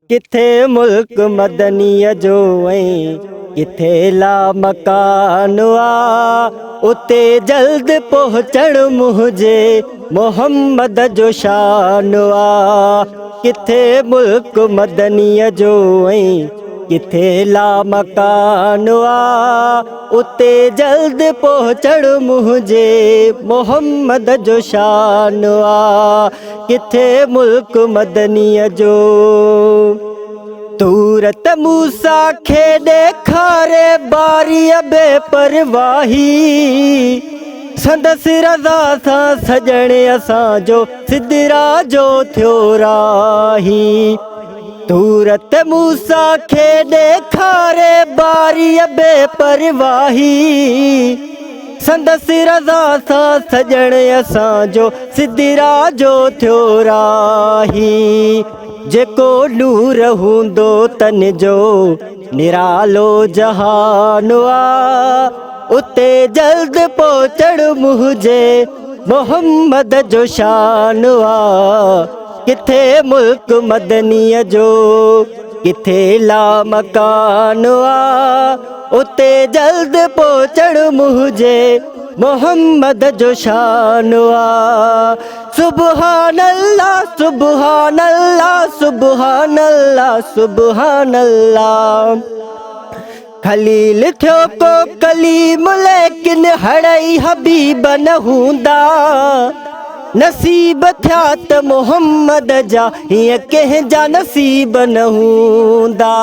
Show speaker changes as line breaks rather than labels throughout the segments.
किथे मुल्क मदनीअ जो ऐं किथे ला मकान उते जल्द पहुचण मुझे मोहम्मद जो शान किथे मुल्क मदनीअ जो ऐं किथे ला मकान उते जल्द पहुचण मुझे मोहम्मद जो शान किथे मुल्क मदनीअ जो। सूरत मूसा खे ॾेखारे बारीअ बेपरवाही संदसि रज़ा सां सजणे असांजो सिदरा जो थियो राही। सूरत मूसा खे ॾेखारे बारीअ बेपरवाही संदसि रज़ा सां सजणे असांजो सिदरा जो थियो राही। जेको नूर हूंदो तन जो निरालो जहान उते जल्द पहुचण मुझे मोहम्मद जो शान किथे मुल्क मदनीअ जो किथे ला मकान उते जल्द पहुचण मुझे मोहम्मद जो शान सुबहान अल्लाह सुबहान अल्लाह सुबहान अल्लाह सुबहान अल्लाह। खलील थियो को कलीम लेकिन हड़ई हबीब न हूंदा नसीब थिया त मोहम्मद जा हीअं कंहिंजा नसीब न हूंदा।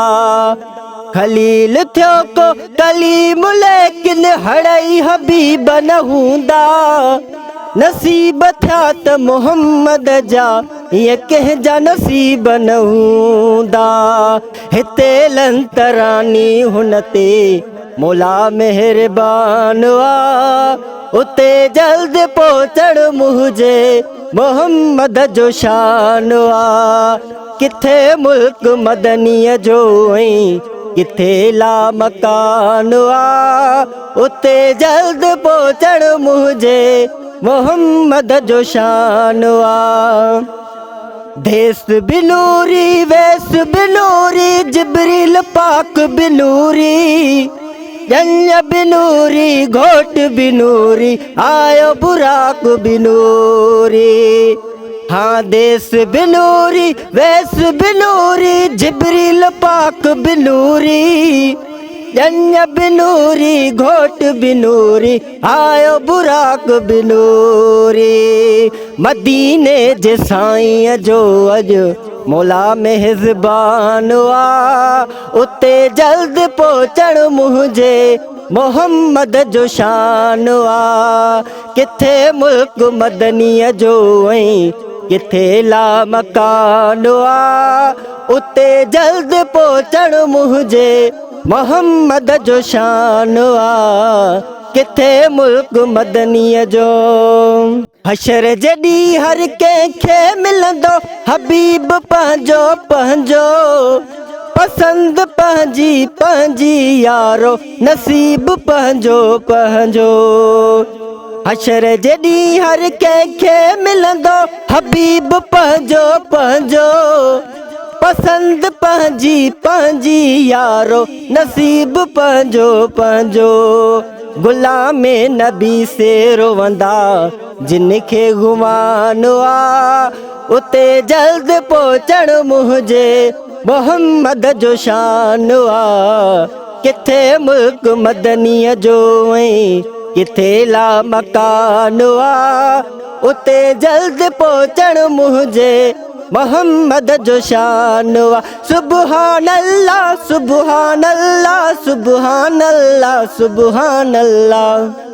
खलील थियो को कलीम लेकिन हड़ई हबीब न हूंदा नसीब थिया त मोहम्मद जा हीअं कंहिंजा नसीब न हूंदा। हिते लंतरानी हुन ते मौला मेहरबान उते जल्द पहुचण मुझे मोहम्मद जो शान किथे मुल्क मदनीअ जो ऐं किथे ला मकान उते जल्द पहुचण मुझे मोहम्मद जो शान देस बिनूरी वेस बिनूरी जिब्रील पाक बिनूरी जंज बिनूरी घोट बिनूरी आयो बुराक बिनूरी। हाँ देस बिनूरी वेस बिनूरी जिब्रील पाक बिनूरी जंज बिनूरी घोट बिनूरी आयो बुराक बिनूरी। मदीने जे साईं जो अॼु मौला मेहज़बान उते जल्द पहुचण मुझे मोहम्मद जो शान किथे मुल्क मदनीअ जो ऐं किथे ला मकान उते जल्द पहुचण मुझे मोहम्मद जो शान किथे मुल्क मदनीअ जो। हशर जॾी हर कंहिंखे मिलंदो हबीब पंहिंजो पंहिंजो पसंद पंहिंजी पंहिंजी यारो नसीब पंहिंजो पंहिंजो। हशर जॾी हर कंहिंखे मिलंदो हबीब पंहिंजो पंहिंजो पसंद पंहिंजी पंहिंजी यारो नसीब पंहिंजो पंहिंजो। गुलाम नबी से रोवंदा जिनखे गुमान उते जल्द पहुचण मुझे मोहम्मद जो शान किथे मुल्क मदनीअ जो ऐं किथे ला मकान उते जल्द पहुचण मुझे मोहम्मद जो शान सुबहान अल्लाह सुबहान अल्लाह सुबहान अल्लाह सुबहान अल्लाह।